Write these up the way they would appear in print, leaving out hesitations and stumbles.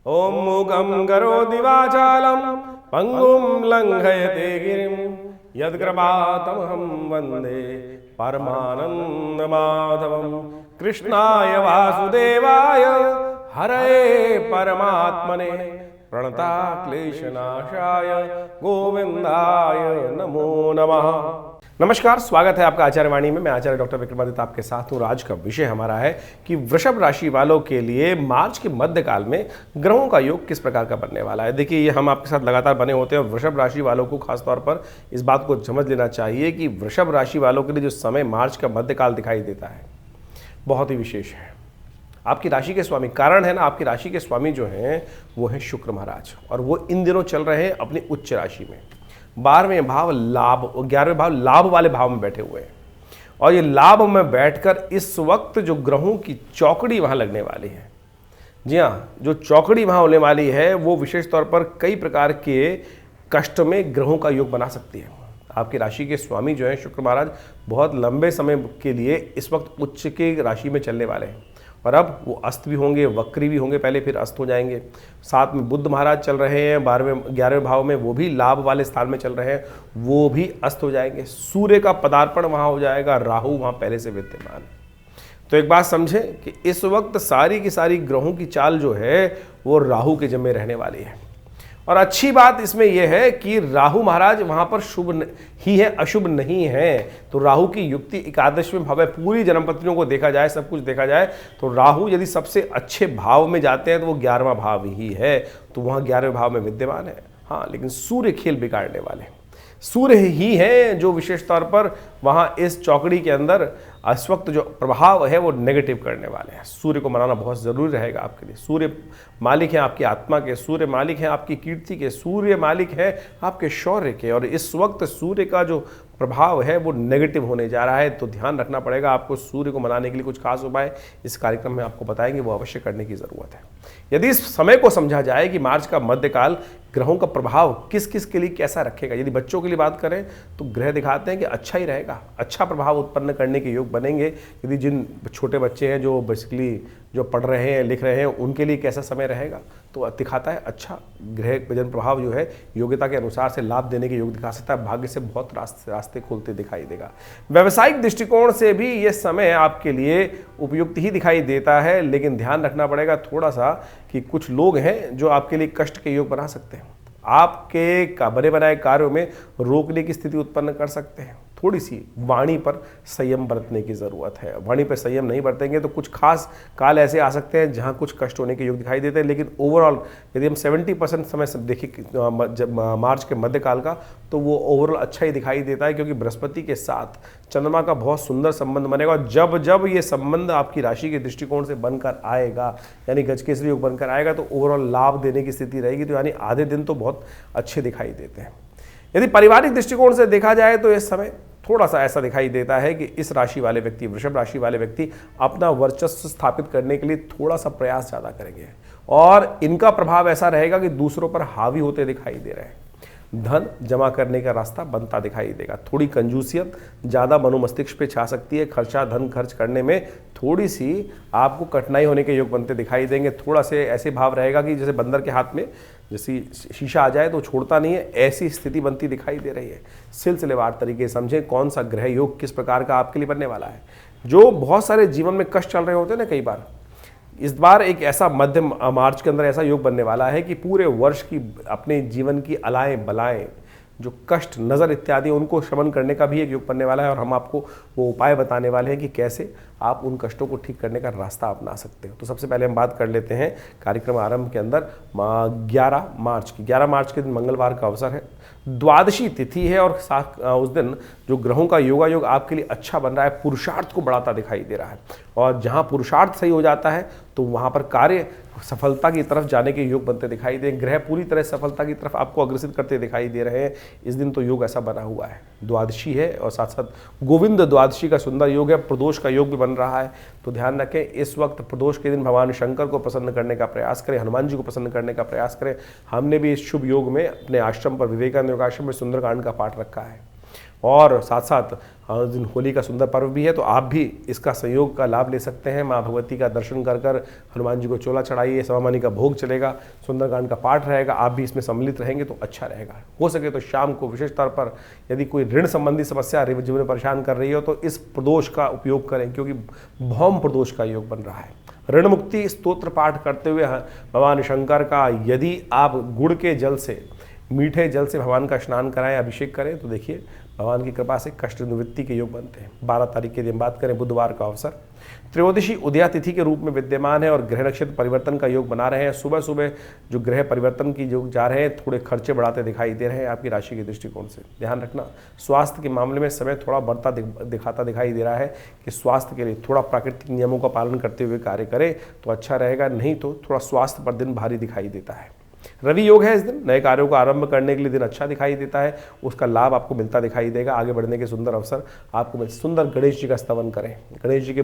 ओम मूकं करोति वाचालं पंगुं लंघयते गिरिं यत्कृपातमहं वन्दे परमानन्दमाधवं। कृष्णाय वासुदेवाय हरये परमात्मने प्रणताक्लेशनाशाय गोविंदाय नमो नमः। नमस्कार, स्वागत है आपका आचार्य वाणी में। मैं आचार्य डॉक्टर विक्रमादित्य आपके साथ हूँ। आज का विषय हमारा है कि वृषभ राशि वालों के लिए मार्च के मध्यकाल में ग्रहों का योग किस प्रकार का बनने वाला है। देखिए, ये हम आपके साथ लगातार बने होते हैं और वृषभ राशि वालों को खासतौर पर इस बात को समझ लेना चाहिए कि वृषभ राशि वालों के लिए जो समय मार्च का मध्यकाल दिखाई देता है बहुत ही विशेष है। आपकी राशि के स्वामी, कारण है ना, आपकी राशि के स्वामी जो हैं वो हैं शुक्र महाराज, और वो इन दिनों चल रहे हैं अपनी उच्च राशि में। 12वें भाव लाभ और 11वें भाव लाभ वाले भाव में बैठे हुए हैं, और ये लाभ में बैठकर इस वक्त जो ग्रहों की चौकड़ी वहाँ लगने वाली है। जी हाँ, जो चौकड़ी वहाँ होने वाली है वो विशेष तौर पर कई प्रकार के कष्ट में ग्रहों का योग बना सकती है। आपकी राशि के स्वामी जो हैं शुक्र महाराज बहुत लंबे समय के लिए इस वक्त उच्च के राशि में चलने वाले हैं, और अब वो अस्त भी होंगे, वक्री भी होंगे, पहले फिर अस्त हो जाएंगे। साथ में बुध महाराज चल रहे हैं 11वें भाव में, वो भी लाभ वाले स्थान में चल रहे हैं, वो भी अस्त हो जाएंगे। सूर्य का पदार्पण वहाँ हो जाएगा, राहु वहाँ पहले से विद्यमान है। तो एक बात समझें कि इस वक्त सारी की सारी ग्रहों की चाल जो है वो राहु के जिम्मे रहने वाली है। और अच्छी बात इसमें यह है कि राहु महाराज वहां पर शुभ ही है, अशुभ नहीं है। तो राहु की युक्ति 11वें भाव में पूरी जन्मपत्रियों को देखा जाए, सब कुछ देखा जाए तो राहु यदि सबसे अच्छे भाव में जाते हैं तो वो 11वां भाव ही है, तो वहाँ 11वें भाव में विद्यमान है। हाँ, लेकिन सूर्य खेल बिगाड़ने वाले, सूर्य ही है जो विशेष तौर पर वहाँ इस चौकड़ी के अंदर इस वक्त जो प्रभाव है वो नेगेटिव करने वाले हैं। सूर्य को मनाना बहुत ज़रूरी रहेगा आपके लिए। सूर्य मालिक हैं आपकी आत्मा के, सूर्य मालिक हैं आपकी कीर्ति के, सूर्य मालिक है आपके शौर्य के, और इस वक्त सूर्य का जो प्रभाव है वो नेगेटिव होने जा रहा है। तो ध्यान रखना पड़ेगा आपको। सूर्य को मनाने के लिए कुछ खास उपाय इस कार्यक्रम में आपको बताएंगे, वो अवश्य करने की ज़रूरत है। यदि इस समय को समझा जाए कि मार्च का मध्यकाल ग्रहों का प्रभाव किस किस के लिए कैसा रखेगा, यदि बच्चों के लिए बात करें तो ग्रह दिखाते हैं कि अच्छा ही रहेगा, अच्छा प्रभाव उत्पन्न करने के योग बनेंगे। यदि जिन छोटे बच्चे हैं जो बेसिकली जो पढ़ रहे हैं, लिख रहे हैं, उनके लिए कैसा समय रहेगा, तो दिखाता है अच्छा। ग्रह जन प्रभाव जो है योग्यता के अनुसार से लाभ देने के योग दिखा सकता है। भाग्य से बहुत रास्ते खोलते दिखाई देगा। व्यावसायिक दृष्टिकोण से भी ये समय आपके लिए उपयुक्त ही दिखाई देता है, लेकिन ध्यान रखना पड़ेगा थोड़ा सा कि कुछ लोग हैं जो आपके लिए कष्ट के योग बना सकते हैं, आपके बने बनाए कार्यों में रोकने की स्थिति उत्पन्न कर सकते हैं। थोड़ी सी वाणी पर संयम बरतने की ज़रूरत है। वाणी पर संयम नहीं बरतेंगे तो कुछ खास काल ऐसे आ सकते हैं जहां कुछ कष्ट होने के योग दिखाई देते हैं। लेकिन ओवरऑल यदि हम 70% समय देखें मार्च के मध्यकाल का, तो वो ओवरऑल अच्छा ही दिखाई देता है, क्योंकि बृहस्पति के साथ चंद्रमा का बहुत सुंदर संबंध बनेगा। और जब जब ये संबंध आपकी राशि के दृष्टिकोण से बनकर आएगा, यानी गजकेसरी योग बनकर आएगा, तो ओवरऑल लाभ देने की स्थिति रहेगी। तो यानी आधे दिन तो बहुत अच्छे दिखाई देते हैं। यदि पारिवारिक दृष्टिकोण से देखा जाए तो इस समय थोड़ा सा ऐसा दिखाई देता है कि इस राशि वाले व्यक्ति, वृषभ राशि वाले व्यक्ति अपना वर्चस्व स्थापित करने के लिए थोड़ा सा प्रयास ज़्यादा करेंगे, और इनका प्रभाव ऐसा रहेगा कि दूसरों पर हावी होते दिखाई दे रहे हैं। धन जमा करने का रास्ता बनता दिखाई देगा। थोड़ी कंजूसियत ज़्यादा मनोमस्तिष्क पे छा सकती है। धन खर्च करने में थोड़ी सी आपको कठिनाई होने के योग बनते दिखाई देंगे। थोड़ा से ऐसे भाव रहेगा कि जैसे बंदर के हाथ में जैसी शीशा आ जाए तो छोड़ता नहीं है, ऐसी स्थिति बनती दिखाई दे रही है। सिलसिलेवार तरीके समझें कौन सा ग्रह योग किस प्रकार का आपके लिए बनने वाला है। जो बहुत सारे जीवन में कष्ट चल रहे होते हैं ना, कई बार इस बार एक ऐसा मध्य मार्च के अंदर ऐसा योग बनने वाला है कि पूरे वर्ष की अपने जीवन की अलाएं बलाएं, जो कष्ट नज़र इत्यादि, उनको शमन करने का भी एक योग बनने वाला है। और हम आपको वो उपाय बताने वाले हैं कि कैसे आप उन कष्टों को ठीक करने का रास्ता अपना सकते हो। तो सबसे पहले हम बात कर लेते हैं कार्यक्रम आरंभ के अंदर 11 मार्च की। 11 मार्च के दिन मंगलवार का अवसर है, द्वादशी तिथि है, और साथ उस दिन जो ग्रहों का योगा योग आपके लिए अच्छा बन रहा है, पुरुषार्थ को बढ़ाता दिखाई दे रहा है। और जहाँ पुरुषार्थ सही हो जाता है तो वहाँ पर कार्य सफलता की तरफ जाने के योग बनते दिखाई दे। ग्रह पूरी तरह सफलता की तरफ आपको अग्रसित करते दिखाई दे रहे हैं। इस दिन तो योग ऐसा बना हुआ है, द्वादशी है, और साथ साथ गोविंद द्वादशी का सुंदर योग है, प्रदोष का योग भी बन रहा है। तो ध्यान रखें, इस वक्त प्रदोष के दिन भगवान शंकर को प्रसन्न करने का प्रयास करें, हनुमान जी को प्रसन्न करने का प्रयास करें। हमने भी इस शुभ योग में अपने आश्रम पर, विवेकानंद योगाश्रम में सुंदरकांड का पाठ रखा है। और साथ साथ उस दिन होली का सुंदर पर्व भी है, तो आप भी इसका संयोग का लाभ ले सकते हैं। माँ भगवती का दर्शन कर कर हनुमान जी को चोला चढ़ाइए, सवामानी का भोग चलेगा, सुंदरकांड का पाठ रहेगा, आप भी इसमें सम्मिलित रहेंगे तो अच्छा रहेगा। हो सके तो शाम को विशेष तौर पर यदि कोई ऋण संबंधी समस्या जीवन में परेशान कर रही हो तो इस प्रदोष का उपयोग करें, क्योंकि भौम प्रदोष का योग बन रहा है। ऋण मुक्ति स्तोत्र पाठ करते हुए भगवान शंकर का यदि आप गुड़ के जल से, मीठे जल से भगवान का स्नान कराएं, अभिषेक करें, तो देखिए भगवान की कृपा से कष्ट निवृत्ति के योग बनते हैं। 12 तारीख के दिन बात करें, बुधवार का अवसर त्रयोदशी उदया तिथि के रूप में विद्यमान है और ग्रह नक्षत्र परिवर्तन का योग बना रहे हैं। सुबह सुबह जो ग्रह परिवर्तन की योग जा रहे हैं, थोड़े खर्चे बढ़ाते दिखाई दे रहे हैं आपकी राशि के दृष्टिकोण से। ध्यान रखना, स्वास्थ्य के मामले में समय थोड़ा बढ़ता दिखाता दिखाई दे रहा है कि स्वास्थ्य के लिए थोड़ा प्राकृतिक नियमों का पालन करते हुए कार्य करें तो अच्छा रहेगा, नहीं तो थोड़ा स्वास्थ्य पर दिन भारी दिखाई देता है। रवि योग है इस दिन, नए कार्यों को आरंभ करने के लिए दिन अच्छा दिखाई देता है, उसका लाभ आपको मिलता दिखाई देगा। आगे बढ़ने के सुंदर अवसर आपको मिल। सुंदर गणेश जी का स्तवन करें, गणेश जी के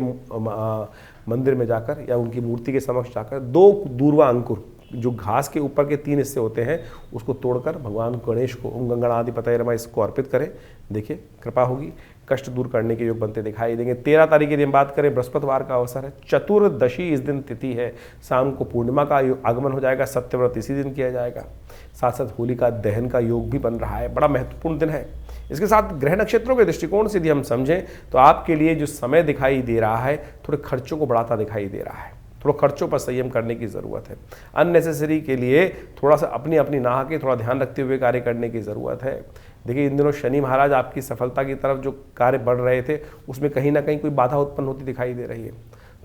मंदिर में जाकर या उनकी मूर्ति के समक्ष जाकर 2 दूर्वा अंकुर, जो घास के ऊपर के 3 हिस्से होते हैं, उसको तोड़कर भगवान गणेश को ओम गंगणाधिपतये नमः इसको अर्पित करें। देखिए कृपा होगी, कष्ट दूर करने के योग बनते दिखाई देंगे। 13 तारीख की दिन बात करें, बृहस्पतिवार का अवसर है, चतुर्दशी इस दिन तिथि है, शाम को पूर्णिमा का आगमन हो जाएगा, सत्यव्रत इसी दिन किया जाएगा। साथ साथ होली का दहन का योग भी बन रहा है, बड़ा महत्वपूर्ण दिन है। इसके साथ ग्रह नक्षत्रों के दृष्टिकोण से यदि हम समझें तो आपके लिए जो समय दिखाई दे रहा है थोड़े खर्चों को बढ़ाता दिखाई दे रहा है, थोड़ा खर्चों पर संयम करने की ज़रूरत है। अननेसेसरी के लिए थोड़ा सा अपनी नाह के थोड़ा ध्यान रखते हुए कार्य करने की ज़रूरत है। देखिए इन दिनों शनि महाराज आपकी सफलता की तरफ जो कार्य बढ़ रहे थे उसमें कहीं ना कहीं कोई बाधा उत्पन्न होती दिखाई दे रही है।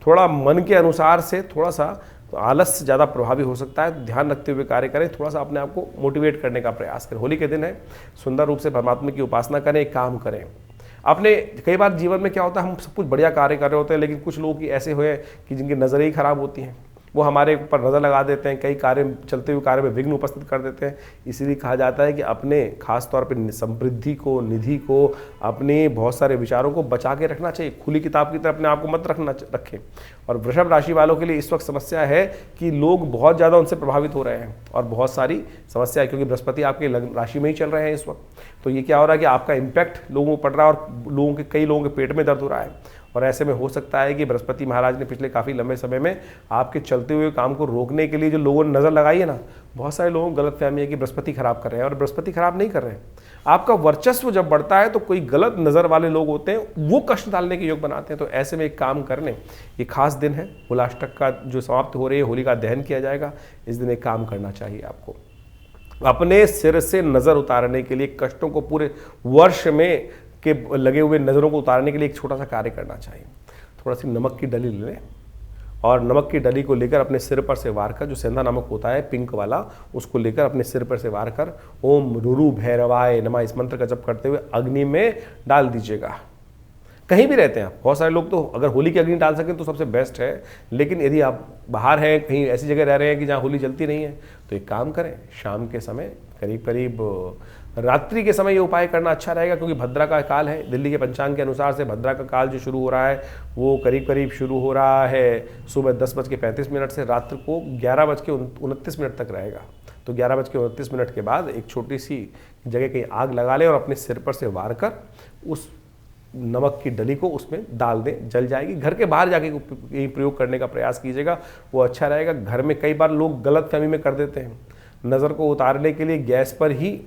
थोड़ा मन के अनुसार से थोड़ा सा तो आलस्य ज़्यादा प्रभावी हो सकता है, तो ध्यान रखते हुए कार्य करें, थोड़ा सा अपने आप को मोटिवेट करने का प्रयास करें। होली के दिन है, सुंदर रूप से परमात्मा की उपासना करें, एक काम करें। अपने कई बार जीवन में क्या होता है, हम सब कुछ बढ़िया कार्य कर रहे होते हैं, लेकिन कुछ लोग ऐसे हुए कि जिनकी नज़रें ही खराब होती हैं, वो हमारे ऊपर नज़र लगा देते हैं, कई कार्य चलते हुए कार्य में विघ्न उपस्थित कर देते हैं। इसीलिए कहा जाता है कि अपने खास तौर पे समृद्धि को, निधि को, अपने बहुत सारे विचारों को बचा के रखना चाहिए। खुली किताब की तरह अपने आप को मत रखें। और वृषभ राशि वालों के लिए इस वक्त समस्या है कि लोग बहुत ज़्यादा उनसे प्रभावित हो रहे हैं और बहुत सारी समस्या है, क्योंकि बृहस्पति आपके राशि में ही चल रहे हैं इस वक्त। तो ये क्या हो रहा है कि आपका इम्पैक्ट लोगों को पड़ रहा है और कई लोगों के पेट में दर्द हो रहा है। और ऐसे में हो सकता है कि बृहस्पति महाराज ने पिछले काफ़ी लंबे समय में आपके चलते हुए काम को रोकने के लिए जो लोगों ने नज़र लगाई है ना, बहुत सारे लोगों को गलतफहमी है कि बृहस्पति खराब कर रहे हैं, और बृहस्पति खराब नहीं कर रहे हैं। आपका वर्चस्व जब बढ़ता है तो कोई गलत नज़र वाले लोग होते हैं, वो कष्ट डालने के योग बनाते हैं। तो ऐसे में एक काम करने, ये खास दिन है, होलाष्टक का जो समाप्त हो रही है, होली का दहन किया जाएगा, इस दिन एक काम करना चाहिए आपको। अपने सिर से नज़र उतारने के लिए, कष्टों को पूरे वर्ष में के लगे हुए नज़रों को उतारने के लिए एक छोटा सा कार्य करना चाहिए। थोड़ा सी नमक की डली ले लें और नमक की डली को लेकर अपने सिर पर से वार कर, जो सेंधा नमक होता है पिंक वाला, उसको लेकर अपने सिर पर से वार कर ओम रुरु भैरवाय नमः इस मंत्र का जप करते हुए अग्नि में डाल दीजिएगा। कहीं भी रहते हैं आप, बहुत सारे लोग तो अगर होली की अग्नि डाल सकें तो सबसे बेस्ट है, लेकिन यदि आप बाहर हैं, कहीं ऐसी जगह रह रहे हैं कि जहाँ होली जलती नहीं है, तो एक काम करें, शाम के समय करीब रात्रि के समय ये उपाय करना अच्छा रहेगा, क्योंकि भद्रा का काल है। दिल्ली के पंचांग के अनुसार से भद्रा का काल जो शुरू हो रहा है वो करीब शुरू हो रहा है सुबह 10:35 से रात्र को 11:29 तक रहेगा। तो 11:29 के बाद एक छोटी सी जगह कहीं आग लगा लें और अपने सिर पर से वार कर उस नमक की डली को उसमें डाल दें, जल जाएगी। घर के बाहर जाके प्रयोग करने का प्रयास कीजिएगा, वो अच्छा रहेगा। घर में कई बार लोग गलतफहमी में कर देते हैं, नज़र को उतारने के लिए गैस पर ही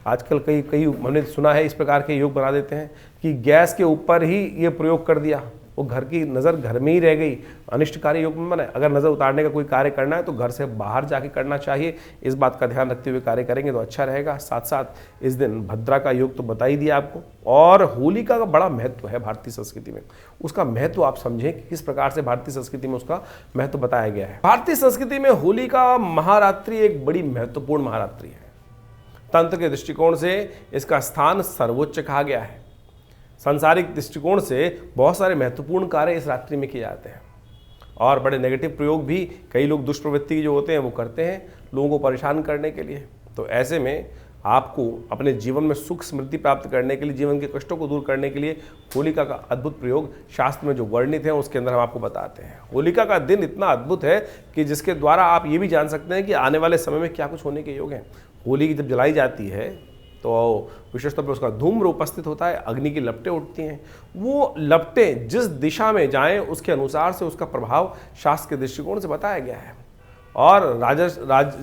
आजकल कई हमने सुना है इस प्रकार के योग बना देते हैं कि गैस के ऊपर ही ये प्रयोग कर दिया, वो घर की नज़र घर में ही रह गई, अनिष्टकारी योग में बनाए। अगर नज़र उतारने का कोई कार्य करना है तो घर से बाहर जाके करना चाहिए। इस बात का ध्यान रखते हुए कार्य करेंगे तो अच्छा रहेगा। साथ साथ इस दिन भद्रा का योग तो बता ही दिया आपको, और होलिका का बड़ा महत्व है भारतीय संस्कृति में। उसका महत्व आप समझें कि किस प्रकार से भारतीय संस्कृति में उसका महत्व बताया गया है। भारतीय संस्कृति में होलिका महारात्रि एक बड़ी महत्वपूर्ण महारात्रि है। तंत्र के दृष्टिकोण से इसका स्थान सर्वोच्च कहा गया है। सांसारिक दृष्टिकोण से बहुत सारे महत्वपूर्ण कार्य इस रात्रि में किए जाते हैं, और बड़े नेगेटिव प्रयोग भी कई लोग दुष्प्रवृत्ति जो होते हैं वो करते हैं लोगों को परेशान करने के लिए। तो ऐसे में आपको अपने जीवन में सुख समृद्धि प्राप्त करने के लिए, जीवन के कष्टों को दूर करने के लिए होलिका का अद्भुत प्रयोग शास्त्र में जो वर्णित है उसके अंदर हम आपको बताते हैं। होलिका का दिन इतना अद्भुत है कि जिसके द्वारा आप ये भी जान सकते हैं कि आने वाले समय में क्या कुछ होने के योग हैं। होली की जब जलाई जाती है तो विशेष तौर पर उसका धूम्र उपस्थित होता है, अग्नि की लपटें उठती हैं। वो लपटें जिस दिशा में जाएं उसके अनुसार से उसका प्रभाव शास्त्र के दृष्टिकोण से बताया गया है। और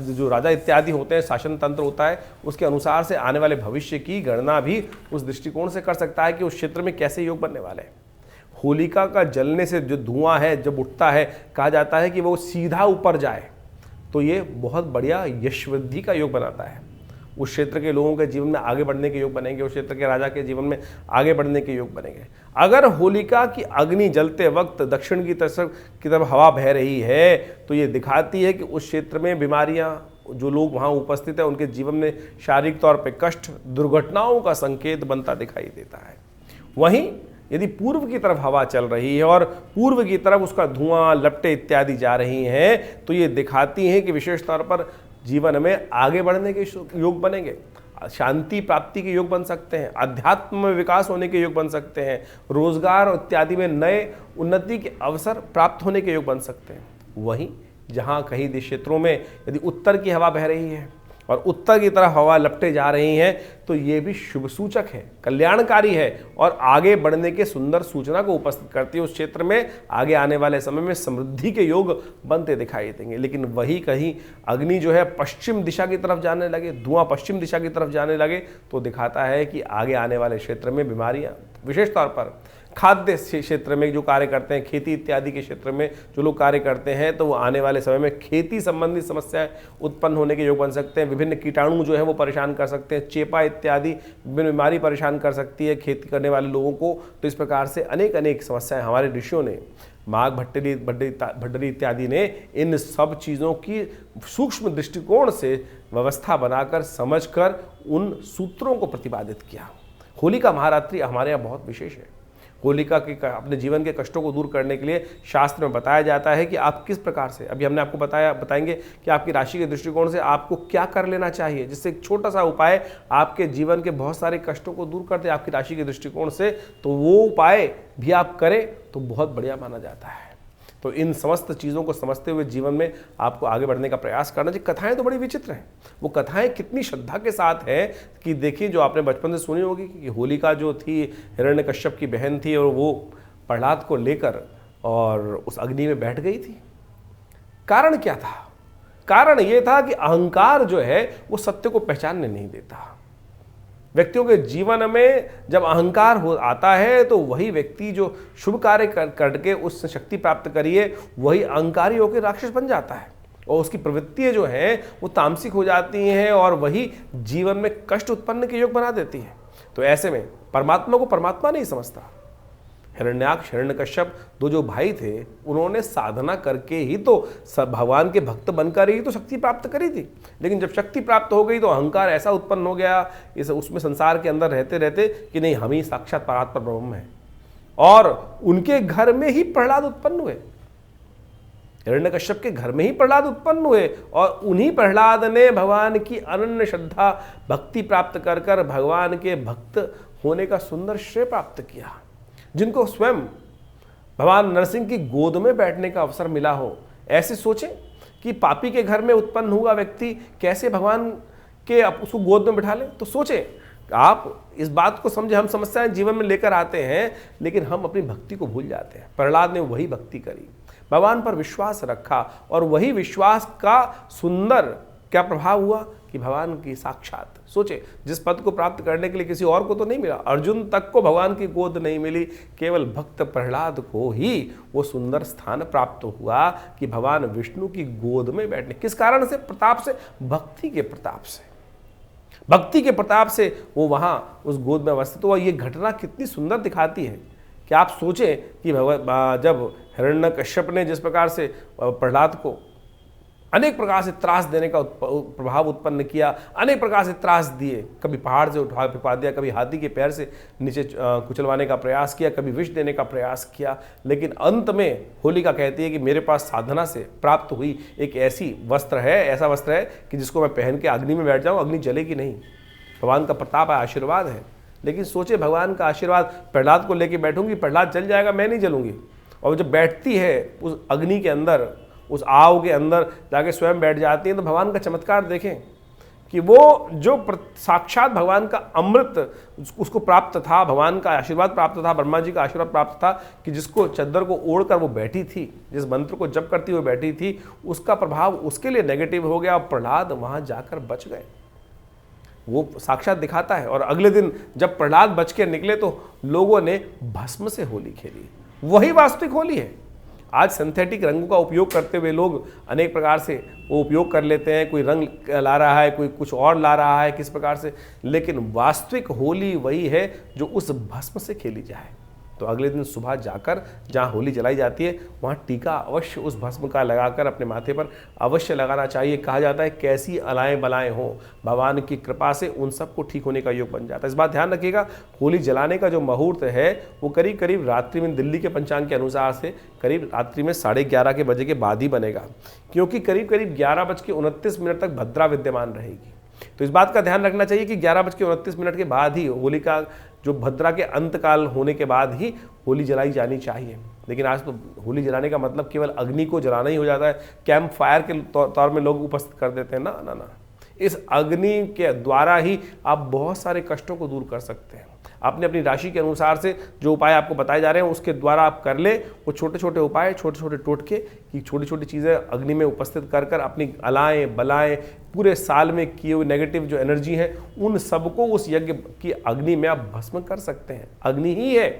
जो राजा इत्यादि होते हैं, शासन तंत्र होता है, उसके अनुसार से आने वाले भविष्य की गणना भी उस दृष्टिकोण से कर सकता है कि उस क्षेत्र में कैसे योग बनने वाले हैं। होलिका का जलने से जो धुआं है जब उठता है, कहा जाता है कि वो सीधा ऊपर जाए, तो ये बहुत बढ़िया यश वृद्धि का योग बनाता है। उस क्षेत्र के लोगों के जीवन में आगे बढ़ने के योग बनेंगे, उस क्षेत्र के राजा के जीवन में आगे बढ़ने के योग बनेंगे। अगर होलिका की अग्नि जलते वक्त दक्षिण की तरफ हवा बह रही है, तो ये दिखाती है कि उस क्षेत्र में बीमारियां, जो लोग वहाँ उपस्थित हैं उनके जीवन में शारीरिक तौर पर कष्ट, दुर्घटनाओं का संकेत बनता दिखाई देता है। वहीं यदि पूर्व की तरफ हवा चल रही है और पूर्व की तरफ उसका धुआं, लपटें इत्यादि जा रही हैं, तो ये दिखाती हैं कि विशेष तौर पर जीवन में आगे बढ़ने के योग बनेंगे, शांति प्राप्ति के योग बन सकते हैं, अध्यात्म में विकास होने के योग बन सकते हैं, रोजगार इत्यादि में नए उन्नति के अवसर प्राप्त होने के योग बन सकते हैं। वहीं जहाँ कहीं क्षेत्रों में यदि उत्तर की हवा बह रही है और उत्तर की तरफ हवा लपटे जा रही हैं, तो ये भी शुभ सूचक है, कल्याणकारी है और आगे बढ़ने के सुंदर सूचना को उपस्थित करती है। उस क्षेत्र में आगे आने वाले समय में समृद्धि के योग बनते दिखाई देंगे। लेकिन वही कहीं अग्नि जो है पश्चिम दिशा की तरफ जाने लगे, धुआं पश्चिम दिशा की तरफ जाने लगे, तो दिखाता है कि आगे आने वाले क्षेत्र में बीमारियां, विशेष तौर पर खाद्य क्षेत्र में जो कार्य करते हैं, खेती इत्यादि के क्षेत्र में जो लोग कार्य करते हैं, तो वो आने वाले समय में खेती संबंधी समस्याएं उत्पन्न होने के योग बन सकते हैं। विभिन्न कीटाणु जो है वो परेशान कर सकते हैं, चेपा इत्यादि विभिन्न बीमारी परेशान कर सकती है खेती करने वाले लोगों को। तो इस प्रकार से अनेक समस्याएं हमारे ऋषियों ने, माघ भट्टरी इत्यादि ने इन सब चीज़ों की सूक्ष्म दृष्टिकोण से व्यवस्था बनाकर, समझकर उन सूत्रों को प्रतिपादित किया। होलिका महारात्रि हमारे यहाँ बहुत विशेष है। होलिका के अपने जीवन के कष्टों को दूर करने के लिए शास्त्र में बताया जाता है कि आप किस प्रकार से, अभी हमने आपको बताएंगे कि आपकी राशि के दृष्टिकोण से आपको क्या कर लेना चाहिए, जिससे एक छोटा सा उपाय आपके जीवन के बहुत सारे कष्टों को दूर कर दे आपकी राशि के दृष्टिकोण से। तो वो उपाय भी आप करें तो बहुत बढ़िया माना जाता है। तो इन समस्त चीज़ों को समझते हुए जीवन में आपको आगे बढ़ने का प्रयास करना चाहिए। कथाएं तो बड़ी विचित्र हैं, वो कथाएं कितनी श्रद्धा के साथ हैं कि देखिए, जो आपने बचपन से सुनी होगी कि होलिका जो थी हिरण्यकश्यप की बहन थी और वो प्रहलाद को लेकर और उस अग्नि में बैठ गई थी। कारण क्या था? कारण ये था कि अहंकार जो है वो सत्य को पहचानने नहीं देता। व्यक्तियों के जीवन में जब अहंकार हो आता है तो वही व्यक्ति जो शुभ कार्य करके उससे शक्ति प्राप्त करिए, वही अहंकारी होकर राक्षस बन जाता है और उसकी प्रवृत्तियां जो हैं वो तामसिक हो जाती हैं और वही जीवन में कष्ट उत्पन्न के योग बना देती है। तो ऐसे में परमात्मा को परमात्मा नहीं समझता। हिरण्याक्ष, हिरण्यकश्यप दो जो भाई थे, उन्होंने साधना करके ही तो भगवान के भक्त बनकर ही तो शक्ति प्राप्त करी थी। लेकिन जब शक्ति प्राप्त हो गई तो अहंकार ऐसा उत्पन्न हो गया उसमें संसार के अंदर रहते रहते कि नहीं, हम ही साक्षात परात्पर ब्रह्म हैं। और उनके घर में ही प्रहलाद उत्पन्न हुए, हिरण्यकश्यप के घर में ही प्रहलाद उत्पन्न हुए और उन्हीं प्रहलाद ने भगवान की अनन्य श्रद्धा भक्ति प्राप्त कर कर भगवान के भक्त होने का सुंदर श्रेय प्राप्त किया। जिनको स्वयं भगवान नरसिंह की गोद में बैठने का अवसर मिला हो। ऐसे सोचें कि पापी के घर में उत्पन्न हुआ व्यक्ति कैसे भगवान के उसको गोद में बिठा ले। तो सोचें, आप इस बात को समझे, हम समस्याएं जीवन में लेकर आते हैं लेकिन हम अपनी भक्ति को भूल जाते हैं। प्रहलाद ने वही भक्ति करी, भगवान पर विश्वास रखा और वही विश्वास का सुंदर क्या प्रभाव हुआ कि भगवान की साक्षात, सोचे, जिस पद को प्राप्त करने के लिए किसी और को तो नहीं मिला, अर्जुन तक को भगवान की गोद नहीं मिली, केवल भक्त प्रहलाद को ही वो सुंदर स्थान प्राप्त हुआ कि भगवान विष्णु की गोद में बैठने। किस कारण से? प्रताप से, भक्ति के प्रताप से। भक्ति के प्रताप से वो वहां उस गोद में अवस्थित हुआ। ये घटना कितनी सुंदर दिखाती है कि आप सोचें कि जब हिरण्यकश्यप ने जिस प्रकार से प्रहलाद को अनेक प्रकार से त्रास देने का प्रभाव उत्पन्न किया, अनेक प्रकार से त्रास दिए, कभी पहाड़ से उठा फेंकवा दिया, कभी हाथी के पैर से नीचे कुचलवाने का प्रयास किया, कभी विष देने का प्रयास किया, लेकिन अंत में होलिका कहती है कि मेरे पास साधना से प्राप्त हुई एक ऐसा वस्त्र है कि जिसको मैं पहन के अग्नि में बैठ जाऊँ, अग्नि जलेगी नहीं। भगवान का प्रताप है, आशीर्वाद है। लेकिन सोचे, भगवान का आशीर्वाद, प्रहलाद को लेके बैठूंगी, प्रहलाद जल जाएगा, मैं नहीं जलूंगी। और जब बैठती है उस अग्नि के अंदर, उस आव के अंदर जाके स्वयं बैठ जाती हैं, तो भगवान का चमत्कार देखें कि वो जो साक्षात भगवान का अमृत उसको प्राप्त था, भगवान का आशीर्वाद प्राप्त था, ब्रह्मा जी का आशीर्वाद प्राप्त था कि जिसको चद्दर को ओढ़कर वो बैठी थी, जिस मंत्र को जप करती हुई बैठी थी, उसका प्रभाव उसके लिए नेगेटिव हो गया और प्रहलाद वहां जाकर बच गए। वो साक्षात दिखाता है। और अगले दिन जब प्रहलाद बच के निकले तो लोगों ने भस्म से होली खेली। वही वास्तविक होली है। आज सिंथेटिक रंगों का उपयोग करते हुए लोग अनेक प्रकार से वो उपयोग कर लेते हैं, कोई रंग ला रहा है, कोई कुछ और ला रहा है किस प्रकार से, लेकिन वास्तविक होली वही है जो उस भस्म से खेली जाए। तो अगले दिन सुबह जाकर जहाँ होली जलाई जाती है वहाँ टीका अवश्य उस भस्म का लगाकर अपने माथे पर अवश्य लगाना चाहिए। कहा जाता है कैसी अलाएं बलाएं हो, भगवान की कृपा से उन सबको ठीक होने का योग बन जाता है। इस बात ध्यान रखिएगा, होली जलाने का जो मुहूर्त है वो करीब करीब रात्रि में, दिल्ली के पंचांग के अनुसार से करीब रात्रि में 11:30 के बजे के बाद ही बनेगा, क्योंकि करीब करीब 11:29 तक भद्रा विद्यमान रहेगी। तो इस बात का ध्यान रखना चाहिए कि 11:29 के बाद ही होली का जो भद्रा के अंतकाल होने के बाद ही होली जलाई जानी चाहिए। लेकिन आज तो होली जलाने का मतलब केवल अग्नि को जलाना ही हो जाता है, कैंप फायर के तौर में लोग उपस्थित कर देते हैं। ना ना ना, इस अग्नि के द्वारा ही आप बहुत सारे कष्टों को दूर कर सकते हैं। आपने अपनी राशि के अनुसार से जो उपाय आपको बताए जा रहे हैं उसके द्वारा आप कर ले वो छोटे छोटे उपाय, छोटे छोटे टोटके कि छोटी छोटी चीज़ें अग्नि में उपस्थित कर कर अपनी अलाएं बलाएं पूरे साल में किए हुए नेगेटिव जो एनर्जी है उन सबको उस यज्ञ की अग्नि में आप भस्म कर सकते हैं। अग्नि ही है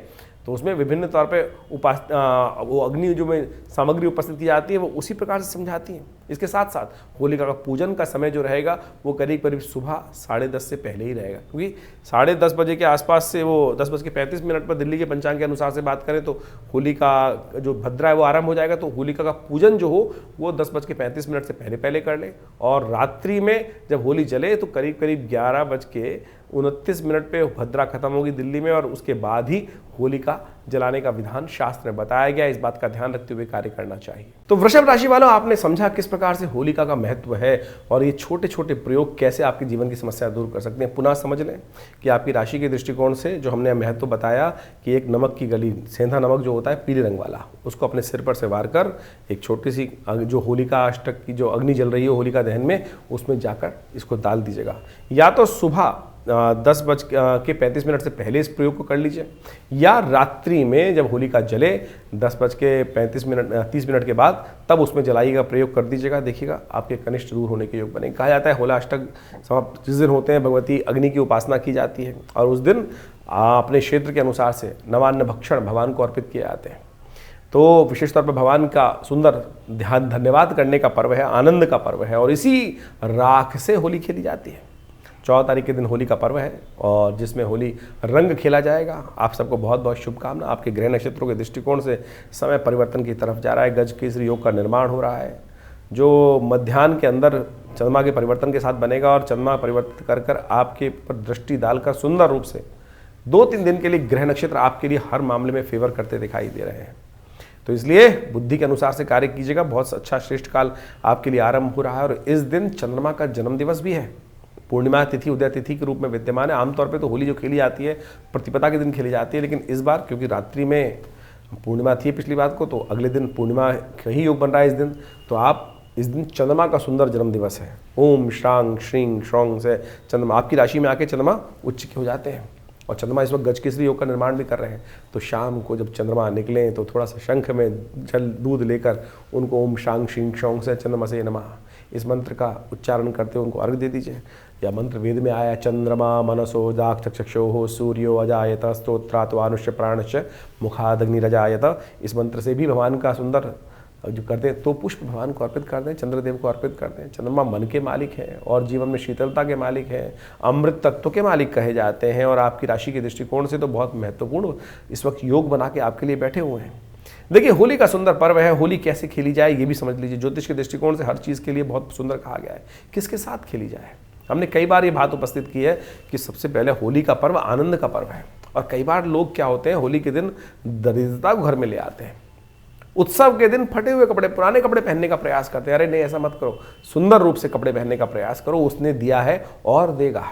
तो उसमें विभिन्न तौर पे वो अग्नि जो में सामग्री उपस्थित की जाती है वो उसी प्रकार से समझाती है। इसके साथ साथ होलिका का पूजन का समय जो रहेगा वो करीब करीब सुबह 10:30 से पहले ही रहेगा, क्योंकि 10:30 बजे के आसपास से वो 10:35 पर दिल्ली के पंचांग के अनुसार से बात करें तो होली का जो भद्रा है वो आरंभ हो जाएगा। तो होलिका का पूजन जो हो वो 10:35 से पहले कर ले। और रात्रि में जब होली जले तो करीब करीब 11:29 पे भद्रा खत्म होगी दिल्ली में, और उसके बाद ही होलिका जलाने का विधान शास्त्र में बताया गया। इस बात का ध्यान रखते हुए कार्य करना चाहिए। तो वृषभ राशि वालों, आपने समझा किस प्रकार से होलिका का महत्व है और ये छोटे छोटे प्रयोग कैसे आपके जीवन की समस्या दूर कर सकते हैं। पुनः समझ लें कि आपकी राशि के दृष्टिकोण से जो हमने महत्व बताया कि एक नमक की गली, सेंधा नमक जो होता है पीले रंग वाला, उसको अपने सिर पर से वार कर एक छोटी सी जो होलिका अष्टक की जो अग्नि जल रही है होलिका दहन में, उसमें जाकर इसको डाल दीजिएगा। या तो सुबह 10:35 से पहले इस प्रयोग को कर लीजिए, या रात्रि में जब होलिका जले 10:30 के बाद तब उसमें जलाइएगा, प्रयोग कर दीजिएगा। देखिएगा आपके कनिष्ठ दूर होने के योग बने। कहा जाता है होला अष्टक समाप्त जिस दिन होते हैं भगवती अग्नि की उपासना की जाती है और उस दिन अपने क्षेत्र के अनुसार से नवान्न भक्षण भगवान को अर्पित किए जाते हैं। तो विशेष तौर पर भगवान का सुंदर ध्यान धन्यवाद करने का पर्व है, आनंद का पर्व है, और इसी राख से होली खेली जाती है। 14 तारीख के दिन होली का पर्व है और जिसमें होली रंग खेला जाएगा। आप सबको बहुत बहुत शुभकामना। आपके ग्रह नक्षत्रों के दृष्टिकोण से समय परिवर्तन की तरफ जा रहा है। गज केसरी योग का निर्माण हो रहा है जो मध्याह्न के अंदर चंद्रमा के परिवर्तन के साथ बनेगा, और चंद्रमा परिवर्तित कर कर आपके पर दृष्टि डालकर सुंदर रूप से 2-3 दिन के लिए ग्रह नक्षत्र आपके लिए हर मामले में फेवर करते दिखाई दे रहे हैं। तो इसलिए बुद्धि के अनुसार से कार्य कीजिएगा। बहुत अच्छा श्रेष्ठ काल आपके लिए आरंभ हो रहा है और इस दिन चंद्रमा का जन्म दिवस भी है। पूर्णिमा तिथि उदय तिथि के रूप में विद्यमान है। आमतौर पे तो होली जो खेली जाती है प्रतिपदा के दिन खेली जाती है, लेकिन इस बार क्योंकि रात्रि में पूर्णिमा थी पिछली बात को, तो अगले दिन पूर्णिमा का ही योग बन रहा है इस दिन। तो आप इस दिन चंद्रमा का सुंदर जन्म दिवस है। ओम श्रांग श्रींग श्रौंग से चंद्रमा आपकी राशि में आके चंद्रमा उच्च के हो जाते हैं और चंद्रमा इस वक्त गज केसरी योग का निर्माण भी कर रहे हैं। तो शाम को जब चंद्रमा निकलें तो थोड़ा सा शंख में जल दूध लेकर उनको ओम शांग श्रींग श्रौंग से चंद्रमा से नमः इस मंत्र का उच्चारण करते हुए उनको अर्घ दे दीजिए। या मंत्र वेद में आया चंद्रमा मनसो दाक्षक्षो सूर्यो अजायत स्तोत्रात्वानुष्य प्राणश्च मुखादग्निरजायत। इस मंत्र से भी भगवान का सुंदर जो करते हैं तो पुष्प भगवान को अर्पित कर दें, चंद्रदेव को अर्पित कर दें। चंद्रमा मन के मालिक हैं और जीवन में शीतलता के मालिक हैं, अमृत तत्व के मालिक कहे जाते हैं और आपकी राशि के दृष्टिकोण से तो बहुत महत्वपूर्ण इस वक्त योग बना के आपके लिए बैठे हुए हैं। देखिए होली का सुंदर पर्व है। होली कैसे खेली जाए ये भी समझ लीजिए। ज्योतिष के दृष्टिकोण से हर चीज़ के लिए बहुत सुंदर कहा गया है। किसके साथ खेली जाए, हमने कई बार ये बात उपस्थित की है कि सबसे पहले होली का पर्व आनंद का पर्व है। और कई बार लोग क्या होते हैं, होली के दिन दरिद्रता को घर में ले आते हैं। उत्सव के दिन फटे हुए कपड़े, पुराने कपड़े पहनने का प्रयास करते हैं। अरे नहीं, ऐसा मत करो, सुंदर रूप से कपड़े पहनने का प्रयास करो। उसने दिया है और देगा,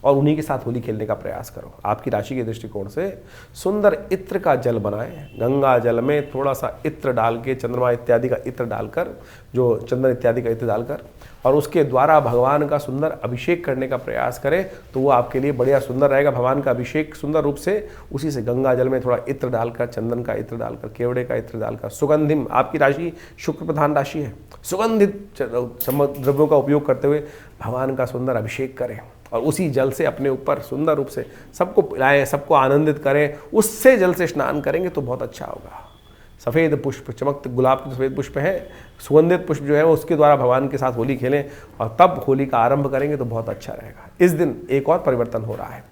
और उन्हीं के साथ होली खेलने का प्रयास करो। आपकी राशि के दृष्टिकोण से सुंदर इत्र का जल बनाएं, गंगा जल में थोड़ा सा इत्र डाल के, चंद्रमा इत्यादि का इत्र डालकर, जो चंदन इत्यादि का इत्र डालकर और उसके द्वारा भगवान का सुंदर अभिषेक करने का प्रयास करें तो वो आपके लिए बढ़िया सुंदर रहेगा। भगवान का अभिषेक सुंदर रूप से उसी से गंगा जल में थोड़ा इत्र डालकर, चंदन का इत्र डालकर, केवड़े का इत्र डालकर, सुगंधिम, आपकी राशि शुक्र प्रधान राशि है, सुगंधित द्रव्यों का उपयोग करते हुए भगवान का सुंदर अभिषेक करें और उसी जल से अपने ऊपर सुंदर रूप से सबको पिलाएं, सबको आनंदित करें। उससे जल से स्नान करेंगे तो बहुत अच्छा होगा। सफ़ेद पुष्प, चमकते गुलाब के सफ़ेद पुष्प हैं, सुगंधित पुष्प जो है वो उसके द्वारा भगवान के साथ होली खेलें और तब होली का आरंभ करेंगे तो बहुत अच्छा रहेगा। इस दिन एक और परिवर्तन हो रहा है।